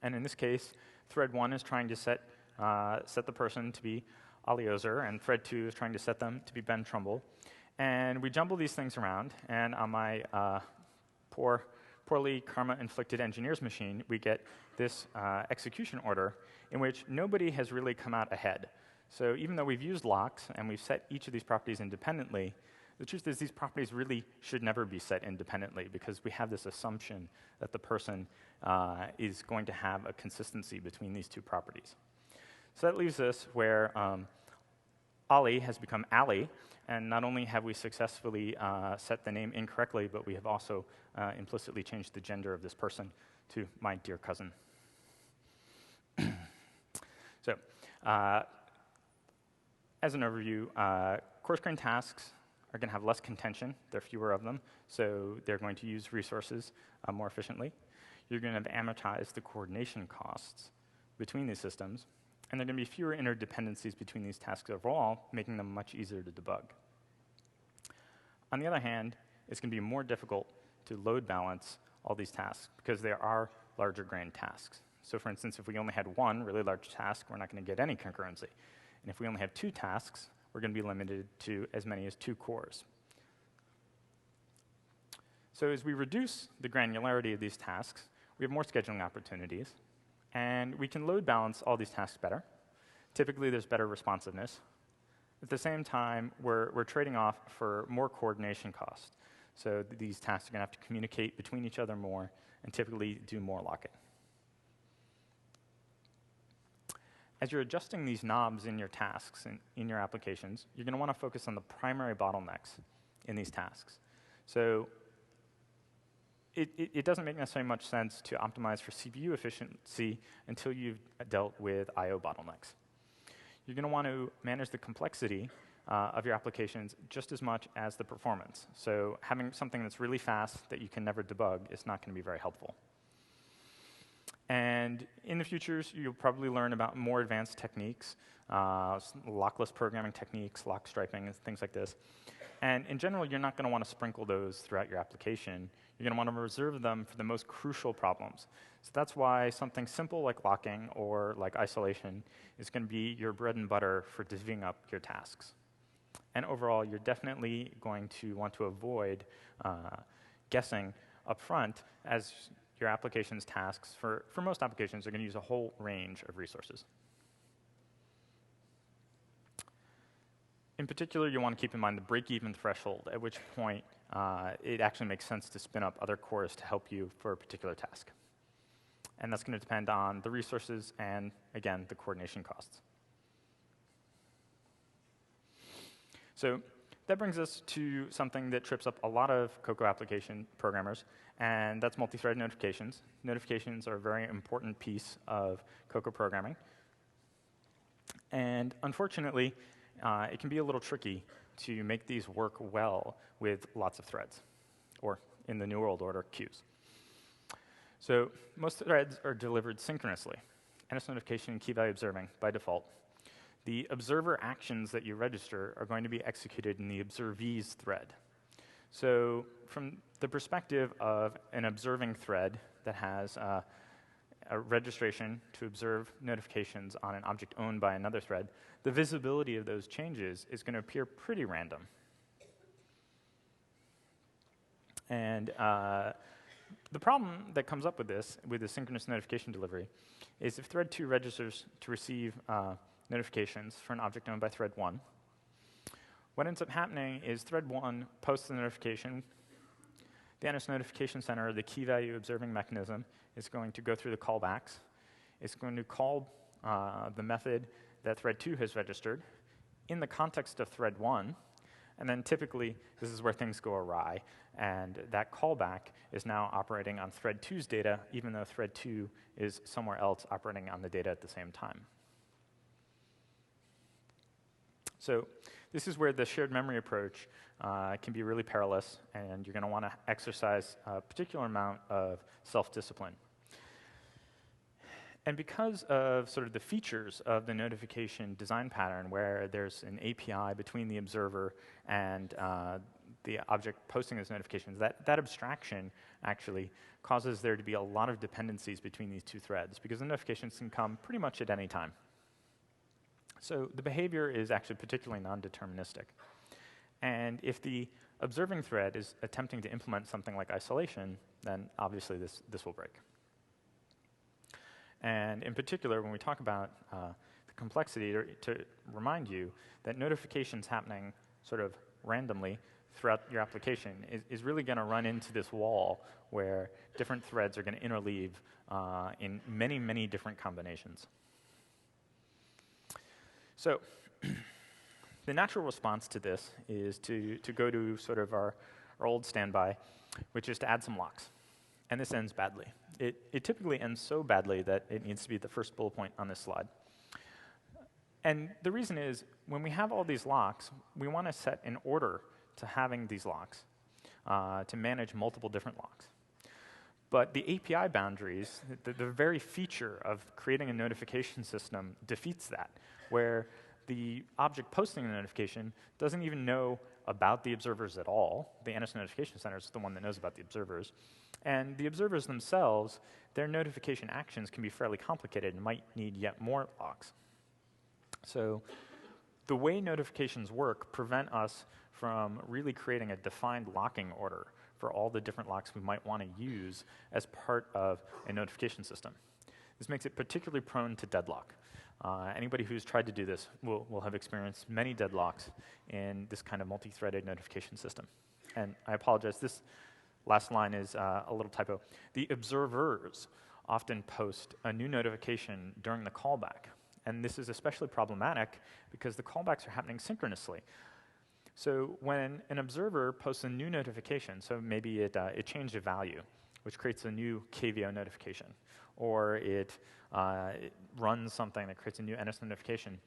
And in this case, thread 1 is trying to set the person to be Ali Ozer, and thread 2 is trying to set them to be Ben Trumbull. And we jumble these things around, and on my poorly karma-inflicted engineer's machine, we get this execution order in which nobody has really come out ahead. So even though we've used locks and we've set each of these properties independently, the truth is these properties really should never be set independently because we have this assumption that the person is going to have a consistency between these two properties. So that leaves us where Ali has become Ali, and not only have we successfully set the name incorrectly, but we have also implicitly changed the gender of this person to my dear cousin. So as an overview, coarse-grained tasks are going to have less contention. There are fewer of them, so they're going to use resources more efficiently. You're going to amortize the coordination costs between these systems, and there are going to be fewer interdependencies between these tasks overall, making them much easier to debug. On the other hand, it's going to be more difficult to load balance all these tasks because there are larger grained tasks. So for instance, if we only had one really large task, we're not going to get any concurrency. And if we only have two tasks, we're going to be limited to as many as 2 cores. So as we reduce the granularity of these tasks, we have more scheduling opportunities, and we can load balance all these tasks better. Typically, there's better responsiveness. At the same time, we're trading off for more coordination cost. So these tasks are going to have to communicate between each other more and typically do more locking. As you're adjusting these knobs in your tasks and in your applications, you're going to want to focus on the primary bottlenecks in these tasks. So it doesn't make necessarily much sense to optimize for CPU efficiency until you've dealt with I/O bottlenecks. You're going to want to manage the complexity of your applications just as much as the performance. So having something that's really fast that you can never debug is not going to be very helpful. And in the futures, you'll probably learn about more advanced techniques, lockless programming techniques, lock striping, and things like this. And in general, you're not going to want to sprinkle those throughout your application. You're going to want to reserve them for the most crucial problems. So that's why something simple like locking or like isolation is going to be your bread and butter for divvying up your tasks. And overall, you're definitely going to want to avoid guessing up front as your application's tasks, for most applications, are going to use a whole range of resources. In particular, you want to keep in mind the break-even threshold, at which point it actually makes sense to spin up other cores to help you for a particular task. And that's going to depend on the resources and, again, the coordination costs. So that brings us to something that trips up a lot of Cocoa application programmers, and that's multi-thread notifications. Notifications are a very important piece of Cocoa programming. And unfortunately, it can be a little tricky to make these work well with lots of threads, or in the New World Order, queues. So most threads are delivered synchronously, NS notification and key value observing by default. The observer actions that you register are going to be executed in the observees thread. So from the perspective of an observing thread that has a registration to observe notifications on an object owned by another thread, the visibility of those changes is going to appear pretty random. And the problem that comes up with this, with the synchronous notification delivery, is if thread 2 registers to receive notifications for an object owned by thread 1, what ends up happening is thread 1 posts the notification, The NS notification center, the key value observing mechanism, is going to go through the callbacks. It's going to call the method that thread 2 has registered in the context of thread 1, and then typically this is where things go awry, and that callback is now operating on thread 2's data, even though thread 2 is somewhere else operating on the data at the same time. So this is where the shared memory approach can be really perilous, and you're going to want to exercise a particular amount of self-discipline. And because of sort of the features of the notification design pattern, where there's an API between the observer and the object posting those notifications, that abstraction actually causes there to be a lot of dependencies between these two threads, because the notifications can come pretty much at any time. So the behavior is actually particularly non-deterministic. And if the observing thread is attempting to implement something like isolation, then obviously this will break. And in particular, when we talk about the complexity, to remind you that notifications happening sort of randomly throughout your application is really going to run into this wall where different threads are going to interleave in many, many different combinations. So the natural response to this is to go to sort of our old standby, which is to add some locks. And this ends badly. It typically ends so badly that it needs to be the first bullet point on this slide. And the reason is, when we have all these locks, we want to set an order to having these locks to manage multiple different locks. But the API boundaries, the very feature of creating a notification system defeats that, where the object posting the notification doesn't even know about the observers at all. The NS notification center is the one that knows about the observers. And the observers themselves, their notification actions can be fairly complicated and might need yet more locks. So the way notifications work prevent us from really creating a defined locking order for all the different locks we might want to use as part of a notification system. This makes it particularly prone to deadlock. Anybody who's tried to do this will have experienced many deadlocks in this kind of multi-threaded notification system. And I apologize, this last line is a little typo. The observers often post a new notification during the callback. And this is especially problematic because the callbacks are happening synchronously. So when an observer posts a new notification, so maybe it changed a value, which creates a new KVO notification, or it runs something that creates a new NS notification,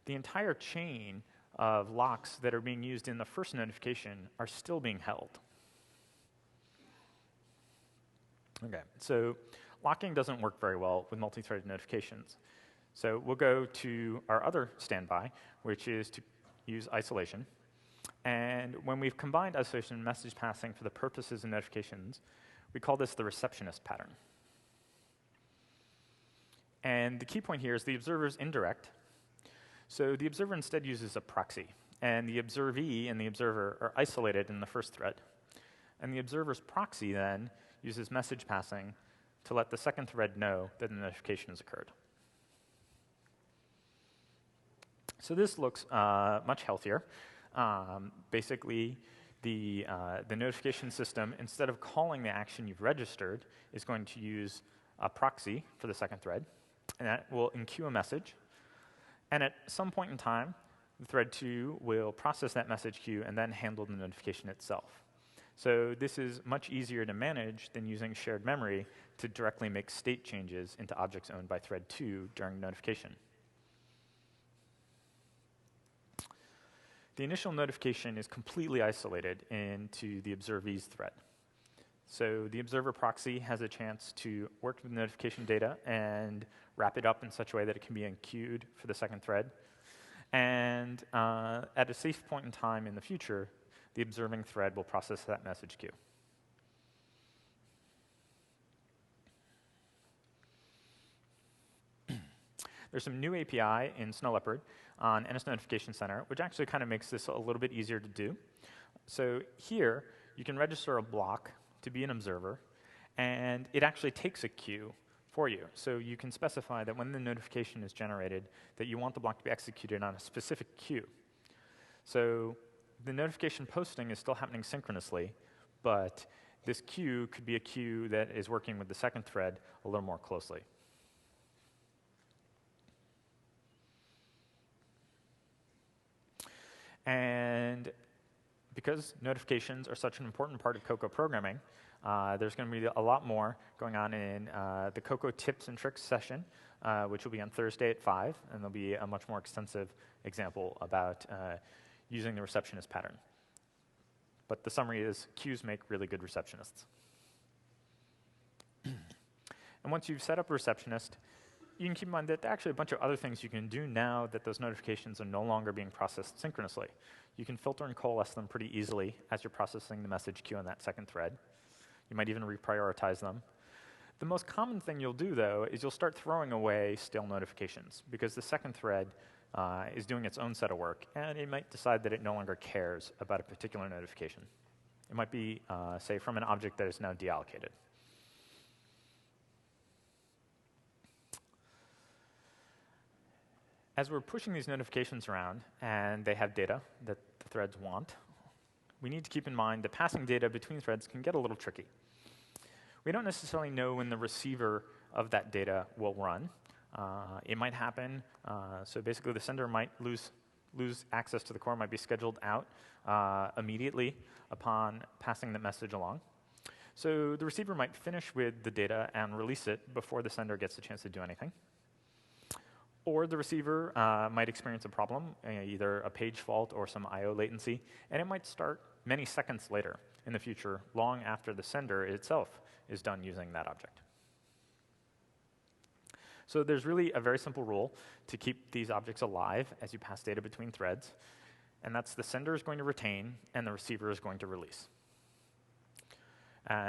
the entire chain of locks that are being used in the first notification are still being held. Okay, so locking doesn't work very well with multi-threaded notifications. So we'll go to our other standby, which is to use isolation. And when we've combined isolation and message passing for the purposes of notifications, we call this the receptionist pattern. And the key point here is the observer is indirect. So the observer instead uses a proxy. And the observee and the observer are isolated in the first thread. And the observer's proxy then uses message passing to let the second thread know that the notification has occurred. So this looks much healthier. Basically, the notification system, instead of calling the action you've registered, is going to use a proxy for the second thread, and that will enqueue a message. And at some point in time, the thread 2 will process that message queue and then handle the notification itself. So this is much easier to manage than using shared memory to directly make state changes into objects owned by thread 2 during notification. The initial notification is completely isolated into the observee's thread. So the observer proxy has a chance to work with notification data and wrap it up in such a way that it can be enqueued for the second thread. And at a safe point in time in the future, the observing thread will process that message queue. There's some new API in Snow Leopard on NS Notification Center, which actually kind of makes this a little bit easier to do. So here, you can register a block to be an observer, and it actually takes a queue for you. So you can specify that when the notification is generated, that you want the block to be executed on a specific queue. So the notification posting is still happening synchronously, but this queue could be a queue that is working with the second thread a little more closely. And because notifications are such an important part of Cocoa programming, there's going to be a lot more going on in the Cocoa Tips and Tricks session, which will be on Thursday at 5, and there'll be a much more extensive example about using the receptionist pattern. But the summary is queues make really good receptionists. And once you've set up a receptionist, you can keep in mind that there are actually a bunch of other things you can do now that those notifications are no longer being processed synchronously. You can filter and coalesce them pretty easily as you're processing the message queue on that second thread. You might even reprioritize them. The most common thing you'll do, though, is you'll start throwing away stale notifications, because the second thread is doing its own set of work, and it might decide that it no longer cares about a particular notification. It might be, say, from an object that is now deallocated. As we're pushing these notifications around, and they have data that the threads want, we need to keep in mind that passing data between threads can get a little tricky. We don't necessarily know when the receiver of that data will run. It might happen, so basically the sender might lose access to the core, might be scheduled out immediately upon passing the message along. So the receiver might finish with the data and release it before the sender gets a chance to do anything. Or the receiver might experience a problem, either a page fault or some I/O latency, and it might start many seconds later in the future, long after the sender itself is done using that object. So there's really a very simple rule to keep these objects alive as you pass data between threads, and that's the sender is going to retain and the receiver is going to release.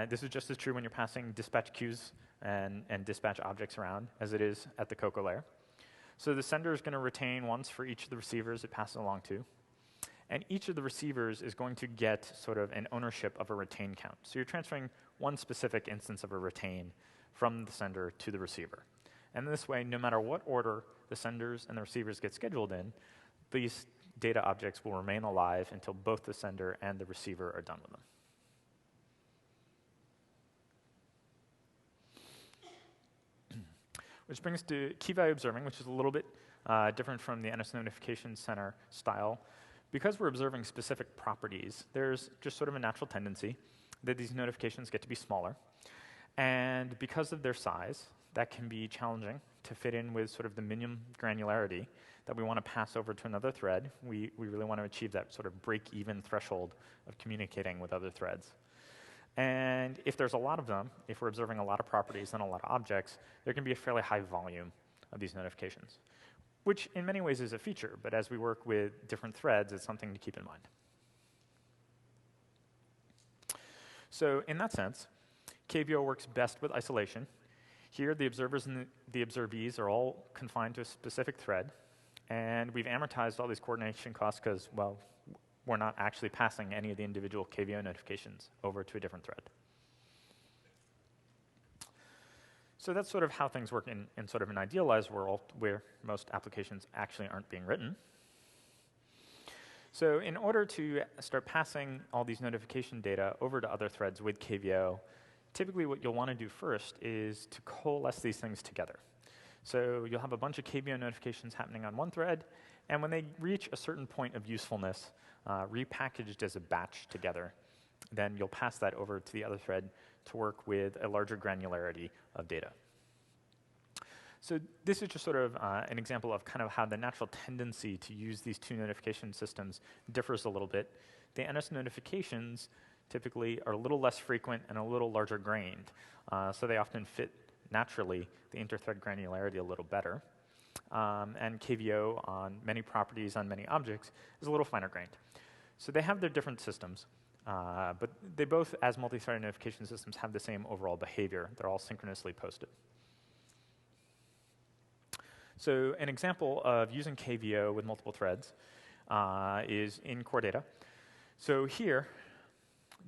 This is just as true when you're passing dispatch queues and dispatch objects around as it is at the Cocoa layer. So the sender is going to retain once for each of the receivers it passes along to. And each of the receivers is going to get sort of an ownership of a retain count. So you're transferring one specific instance of a retain from the sender to the receiver. And this way, no matter what order the senders and the receivers get scheduled in, these data objects will remain alive until both the sender and the receiver are done with them. Which brings to key value observing, which is a little bit different from the NS Notification Center style. Because we're observing specific properties, there's just sort of a natural tendency that these notifications get to be smaller. And because of their size, that can be challenging to fit in with sort of the minimum granularity that we want to pass over to another thread. We really want to achieve that sort of break-even threshold of communicating with other threads. And if there's a lot of them, if we're observing a lot of properties and a lot of objects, there can be a fairly high volume of these notifications, which in many ways is a feature, but as we work with different threads, it's something to keep in mind. So in that sense, KVO works best with isolation. Here, the observers and the observees are all confined to a specific thread, and we've amortized all these coordination costs because, well, we're not actually passing any of the individual KVO notifications over to a different thread. So that's sort of how things work in sort of an idealized world where most applications actually aren't being written. So in order to start passing all these notification data over to other threads with KVO, typically what you'll want to do first is to coalesce these things together. So you'll have a bunch of KVO notifications happening on one thread, and when they reach a certain point of usefulness, repackaged as a batch together, then you'll pass that over to the other thread to work with a larger granularity of data. So this is just sort of an example of kind of how the natural tendency to use these two notification systems differs a little bit. The NS notifications typically are a little less frequent and a little larger grained, so they often fit naturally the inter-thread granularity a little better. And KVO on many properties, on many objects, is a little finer grained. So they have their different systems, but they both, as multi-threaded notification systems, have the same overall behavior. They're all synchronously posted. So an example of using KVO with multiple threads is in core data. So here,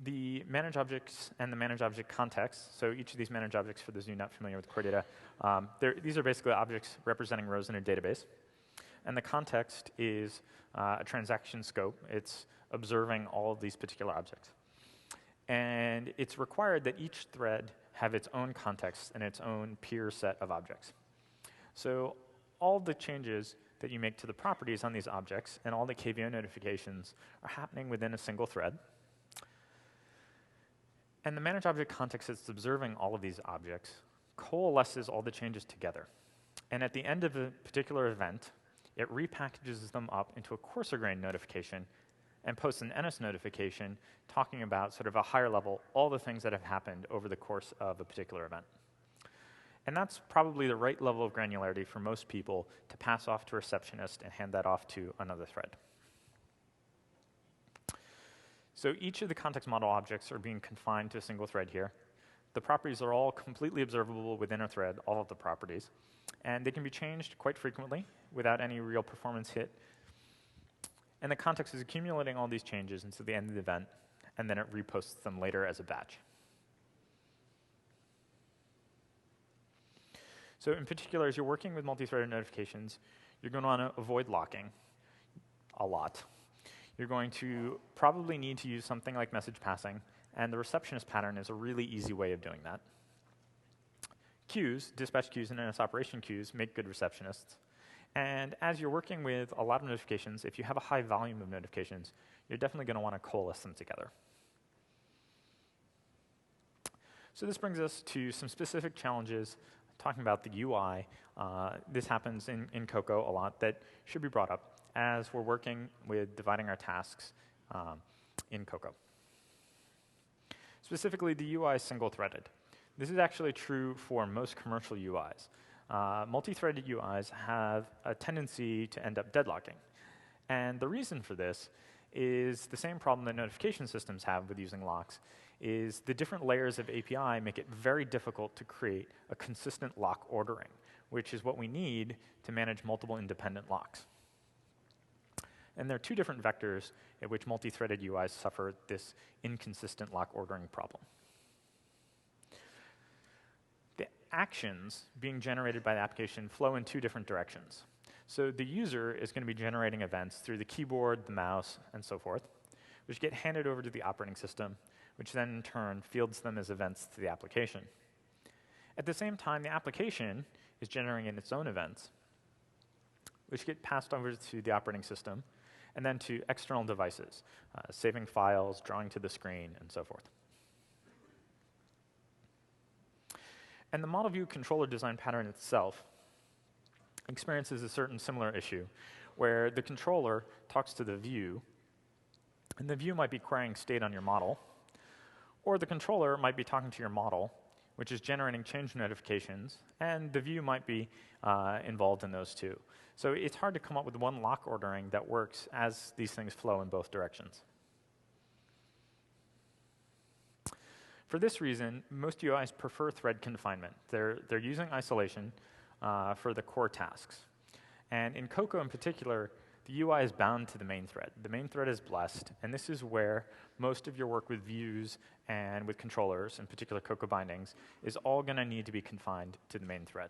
the manage objects and the manage object context, so each of these manage objects, for those of you not familiar with core data, these are basically objects representing rows in a database. And the context is a transaction scope. It's observing all of these particular objects. And it's required that each thread have its own context and its own peer set of objects. So all the changes that you make to the properties on these objects and all the KVO notifications are happening within a single thread. And the manage object context that's observing all of these objects coalesces all the changes together. And at the end of a particular event, it repackages them up into a coarser grained notification and posts an NS notification talking about sort of a higher level, all the things that have happened over the course of a particular event. And that's probably the right level of granularity for most people to pass off to a receptionist and hand that off to another thread. So each of the context model objects are being confined to a single thread here. The properties are all completely observable within a thread, all of the properties. And they can be changed quite frequently without any real performance hit. And the context is accumulating all these changes until the end of the event, and then it reposts them later as a batch. So in particular, as you're working with multi-threaded notifications, you're going to want to avoid locking a lot. You're going to probably need to use something like message passing, and the receptionist pattern is a really easy way of doing that. Queues, dispatch queues and NS operation queues, make good receptionists. And as you're working with a lot of notifications, if you have a high volume of notifications, you're definitely going to want to coalesce them together. So this brings us to some specific challenges talking about the UI. This happens in Cocoa a lot that should be brought up as we're working with dividing our tasks in Cocoa. Specifically, the UI is single-threaded. This is actually true for most commercial UIs. Multi-threaded UIs have a tendency to end up deadlocking. And the reason for this is the same problem that notification systems have with using locks, is the different layers of API make it very difficult to create a consistent lock ordering, which is what we need to manage multiple independent locks. And there are two different vectors at which multi-threaded UIs suffer this inconsistent lock ordering problem. The actions being generated by the application flow in two different directions. So the user is going to be generating events through the keyboard, the mouse, and so forth, which get handed over to the operating system, which then in turn fields them as events to the application. At the same time, the application is generating its own events, which get passed over to the operating system, and then to external devices, saving files, drawing to the screen, and so forth. And the model view controller design pattern itself experiences a certain similar issue, where the controller talks to the view, and the view might be querying state on your model, or the controller might be talking to your model, which is generating change notifications, and the view might be involved in those too. So it's hard to come up with one lock ordering that works as these things flow in both directions. For this reason, most UIs prefer thread confinement. They're using isolation for the core tasks. And in Cocoa in particular, the UI is bound to the main thread. The main thread is blessed, and this is where most of your work with views and with controllers, in particular Cocoa bindings, is all going to need to be confined to the main thread.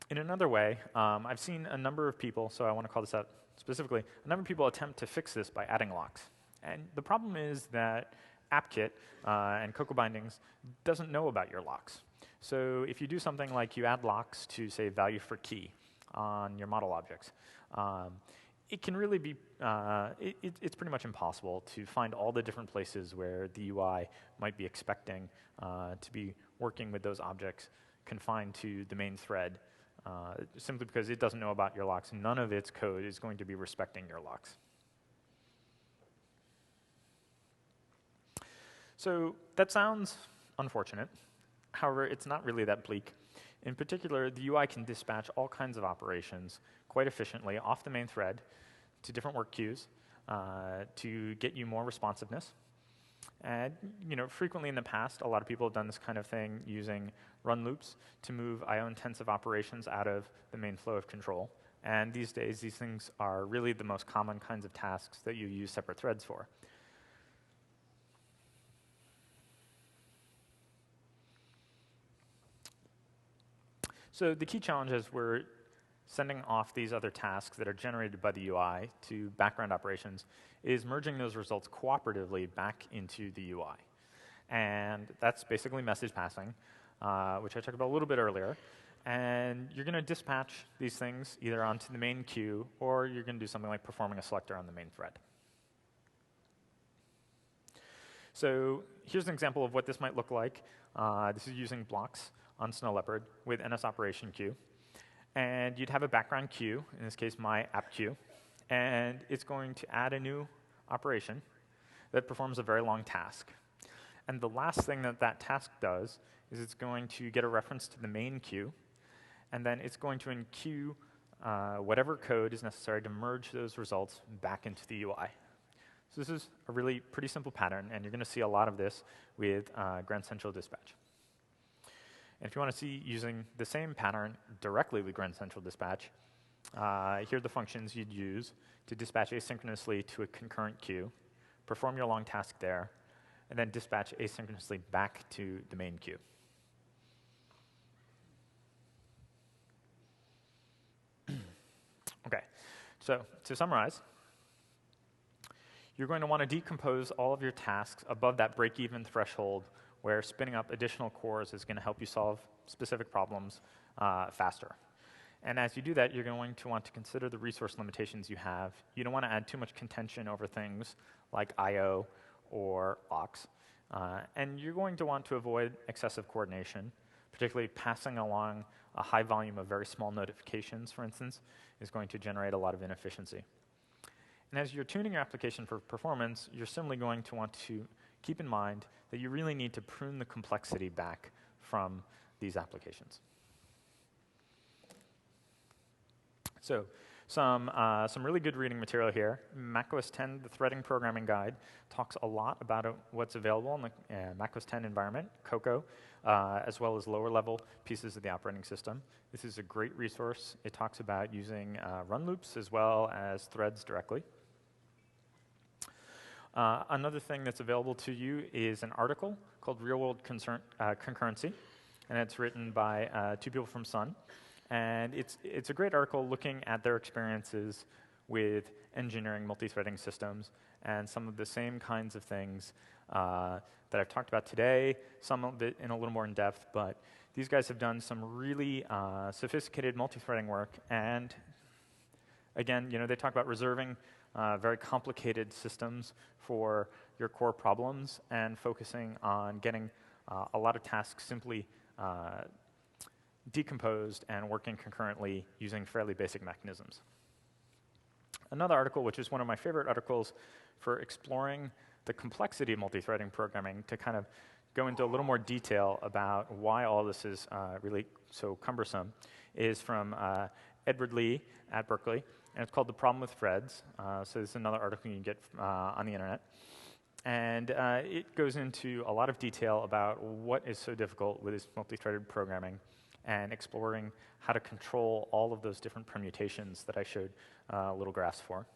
In another way, I've seen a number of people, so I want to call this out specifically, a number of people attempt to fix this by adding locks. And the problem is that AppKit and Cocoa bindings doesn't know about your locks. So if you do something like you add locks to, say, value for key on your model objects, it can really be, it's pretty much impossible to find all the different places where the UI might be expecting to be working with those objects confined to the main thread, simply because it doesn't know about your locks. None of its code is going to be respecting your locks. So that sounds unfortunate. However, it's not really that bleak. In particular, the UI can dispatch all kinds of operations quite efficiently off the main thread to different work queues to get you more responsiveness. And frequently in the past, a lot of people have done this kind of thing using run loops to move IO-intensive operations out of the main flow of control. And these days, these things are really the most common kinds of tasks that you use separate threads for. So the key challenges we're sending off these other tasks that are generated by the UI to background operations is merging those results cooperatively back into the UI. And that's basically message passing, which I talked about a little bit earlier. And you're going to dispatch these things either onto the main queue, or you're going to do something like performing a selector on the main thread. So here's an example of what this might look like. This is using blocks on Snow Leopard with NS operation queue. And you'd have a background queue, in this case my app queue, and it's going to add a new operation that performs a very long task. And the last thing that that task does is it's going to get a reference to the main queue, and then it's going to enqueue whatever code is necessary to merge those results back into the UI. So this is a really pretty simple pattern, and you're going to see a lot of this with Grand Central Dispatch. And if you want to see using the same pattern directly with Grand Central Dispatch, here are the functions you'd use to dispatch asynchronously to a concurrent queue, perform your long task there, and then dispatch asynchronously back to the main queue. Okay, so to summarize, you're going to want to decompose all of your tasks above that break-even threshold where spinning up additional cores is going to help you solve specific problems faster. And as you do that, you're going to want to consider the resource limitations you have. You don't want to add too much contention over things like I/O or locks. And you're going to want to avoid excessive coordination, particularly passing along a high volume of very small notifications, for instance, is going to generate a lot of inefficiency. And as you're tuning your application for performance, you're simply going to want to keep in mind that you really need to prune the complexity back from these applications. So some really good reading material here. macOS 10, the Threading Programming Guide, talks a lot about what's available in the macOS 10 environment, Cocoa, as well as lower-level pieces of the operating system. This is a great resource. It talks about using run loops as well as threads directly. Another thing that's available to you is an article called Real-World Concurrency, and it's written by two people from Sun. And it's a great article looking at their experiences with engineering multi-threading systems and some of the same kinds of things that I've talked about today, some of it in a little more in depth, but these guys have done some really sophisticated multi-threading work. And again, they talk about reserving very complicated systems for your core problems and focusing on getting a lot of tasks simply decomposed and working concurrently using fairly basic mechanisms. Another article, which is one of my favorite articles for exploring the complexity of multi-threading programming, to kind of go into a little more detail about why all this is really so cumbersome, is from Edward Lee at Berkeley, and it's called The Problem with Threads. So this is another article you can get on the internet. And it goes into a lot of detail about what is so difficult with this multi-threaded programming and exploring how to control all of those different permutations that I showed little graphs for.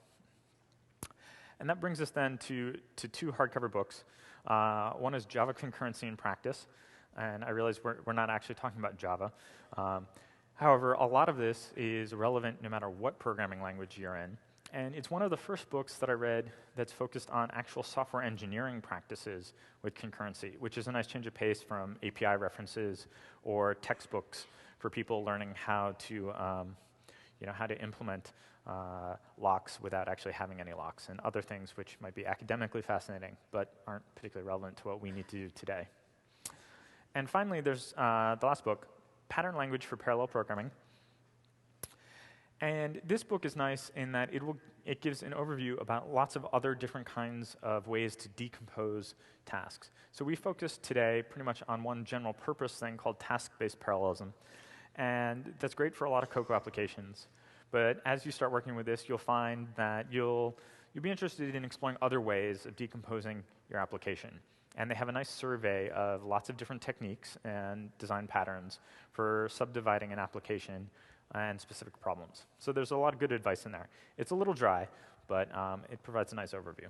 And that brings us then to two hardcover books. One is Java Concurrency in Practice, and I realize we're not actually talking about Java. However, a lot of this is relevant no matter what programming language you're in. And it's one of the first books that I read that's focused on actual software engineering practices with concurrency, which is a nice change of pace from API references or textbooks for people learning how to, how to implement locks without actually having any locks, and other things which might be academically fascinating but aren't particularly relevant to what we need to do today. And finally, there's the last book, Pattern Language for Parallel Programming. And this book is nice in that it gives an overview about lots of other different kinds of ways to decompose tasks. So we focused today pretty much on one general purpose thing called task-based parallelism. And that's great for a lot of Cocoa applications. But as you start working with this, you'll find that you'll be interested in exploring other ways of decomposing your application. And they have a nice survey of lots of different techniques and design patterns for subdividing an application and specific problems. So there's a lot of good advice in there. It's a little dry, but it provides a nice overview.